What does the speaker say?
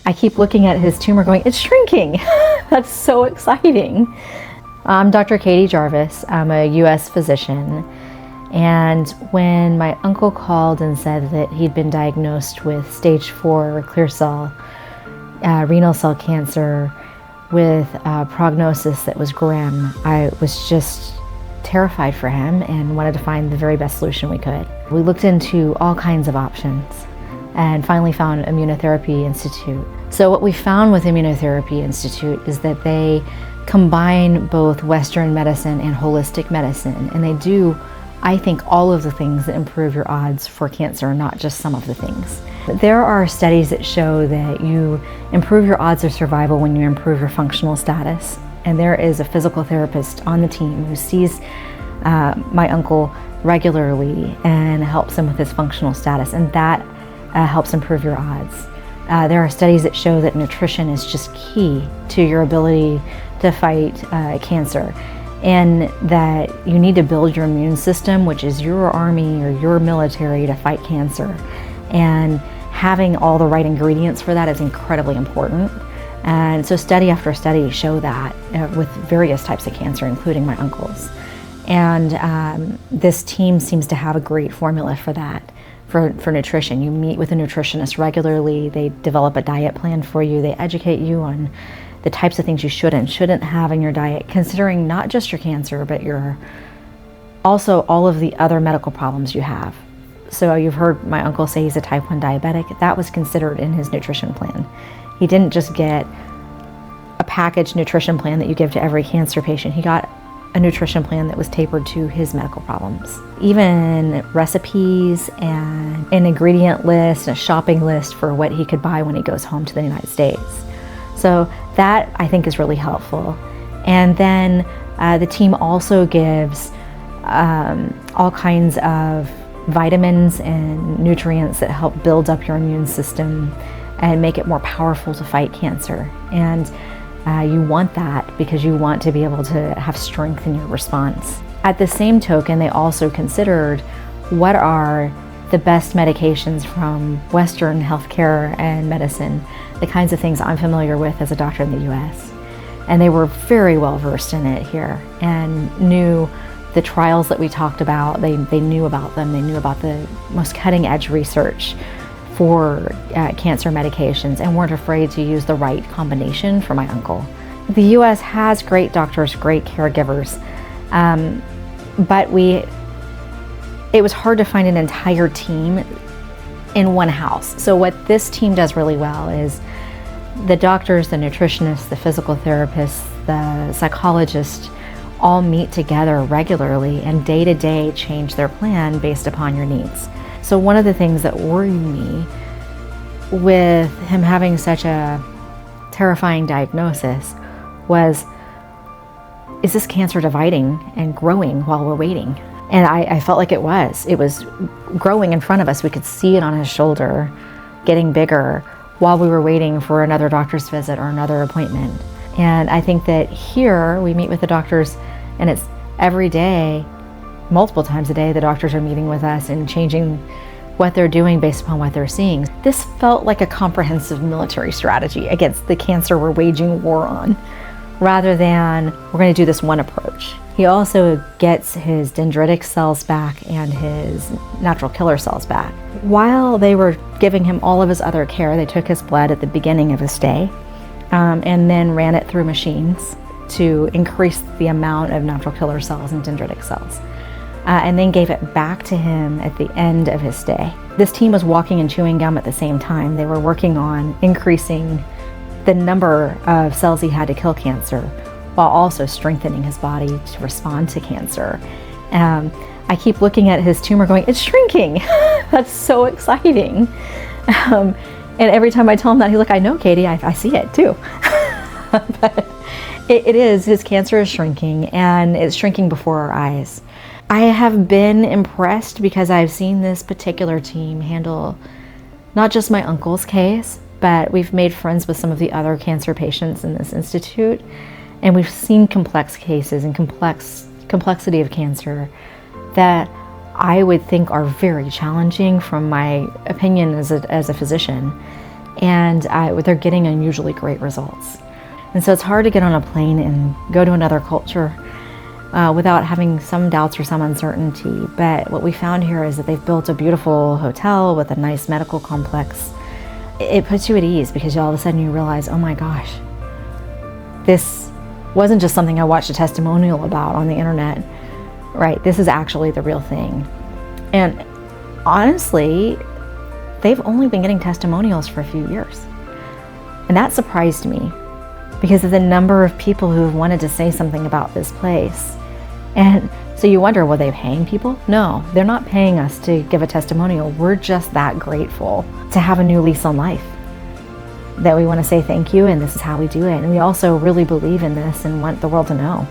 I keep looking at his tumor going, it's shrinking. That's so exciting. I'm Dr. Katie Jarvis. I'm a U.S. physician. And when my uncle called and said that he'd been diagnosed with stage 4 clear cell renal cell cancer with a prognosis that was grim, I was just terrified for him and wanted to find the very best solution we could. We looked into all kinds of options and finally found Immunotherapy Institute. So what we found with Immunotherapy Institute is that they combine both Western medicine and holistic medicine, and they do, I think, all of the things that improve your odds for cancer, not just some of the things. There are studies that show that you improve your odds of survival when you improve your functional status. And there is a physical therapist on the team who sees my uncle regularly and helps him with his functional status, and that helps improve your odds. There are studies that show that nutrition is just key to your ability to fight cancer, and that you need to build your immune system, which is your army or your military, to fight cancer. And having all the right ingredients for that is incredibly important. And so study after study show that with various types of cancer, including my uncle's. And this team seems to have a great formula for that, for nutrition. You meet with a nutritionist regularly, they develop a diet plan for you, they educate you on the types of things you should and shouldn't have in your diet, considering not just your cancer, but also all of the other medical problems you have. So you've heard my uncle say he's a type 1 diabetic. That was considered in his nutrition plan. He didn't just get a packaged nutrition plan that you give to every cancer patient. He got a nutrition plan that was tapered to his medical problems. Even recipes and an ingredient list, a shopping list for what he could buy when he goes home to the United States. So that, I think, is really helpful. And then the team also gives all kinds of vitamins and nutrients that help build up your immune system and make it more powerful to fight cancer. And you want that because you want to be able to have strength in your response. At the same token, they also considered what are the best medications from Western healthcare and medicine, the kinds of things I'm familiar with as a doctor in the US. And they were very well versed in it here and knew the trials that we talked about. They knew about them. They knew about the most cutting edge research for cancer medications and weren't afraid to use the right combination for my uncle. The US has great doctors, great caregivers, but it was hard to find an entire team in one house. So what this team does really well is the doctors, the nutritionists, the physical therapists, the psychologists all meet together regularly and day to day change their plan based upon your needs. So one of the things that worried me with him having such a terrifying diagnosis was, is this cancer dividing and growing while we're waiting? And I felt like it was. It was growing in front of us. We could see it on his shoulder, getting bigger while we were waiting for another doctor's visit or another appointment. And I think that here we meet with the doctors and it's every day, multiple times a day, the doctors are meeting with us and changing what they're doing based upon what they're seeing. This felt like a comprehensive military strategy against the cancer we're waging war on, rather than we're going to do this one approach. He also gets his dendritic cells back and his natural killer cells back. While they were giving him all of his other care, they took his blood at the beginning of his stay and then ran it through machines to increase the amount of natural killer cells and dendritic cells. And then gave it back to him at the end of his stay. This team was walking and chewing gum at the same time. They were working on increasing the number of cells he had to kill cancer while also strengthening his body to respond to cancer. I keep looking at his tumor going, it's shrinking. That's so exciting. And every time I tell him that, he's like, I know, Katie, I see it too. But it is, his cancer is shrinking and it's shrinking before our eyes. I have been impressed because I've seen this particular team handle not just my uncle's case, but we've made friends with some of the other cancer patients in this institute, and we've seen complex cases and complexity of cancer that I would think are very challenging from my opinion as a physician. and they're getting unusually great results. And so it's hard to get on a plane and go to another culture without having some doubts or some uncertainty. But what we found here is that they've built a beautiful hotel with a nice medical complex. It puts you at ease because all of a sudden you realize, oh my gosh, this wasn't just something I watched a testimonial about on the internet, right? This is actually the real thing. And honestly, they've only been getting testimonials for a few years. And that surprised me because of the number of people who have wanted to say something about this place. And so you wonder, were they paying people? No, they're not paying us to give a testimonial. We're just that grateful to have a new lease on life, that we want to say thank you, and this is how we do it. And we also really believe in this and want the world to know.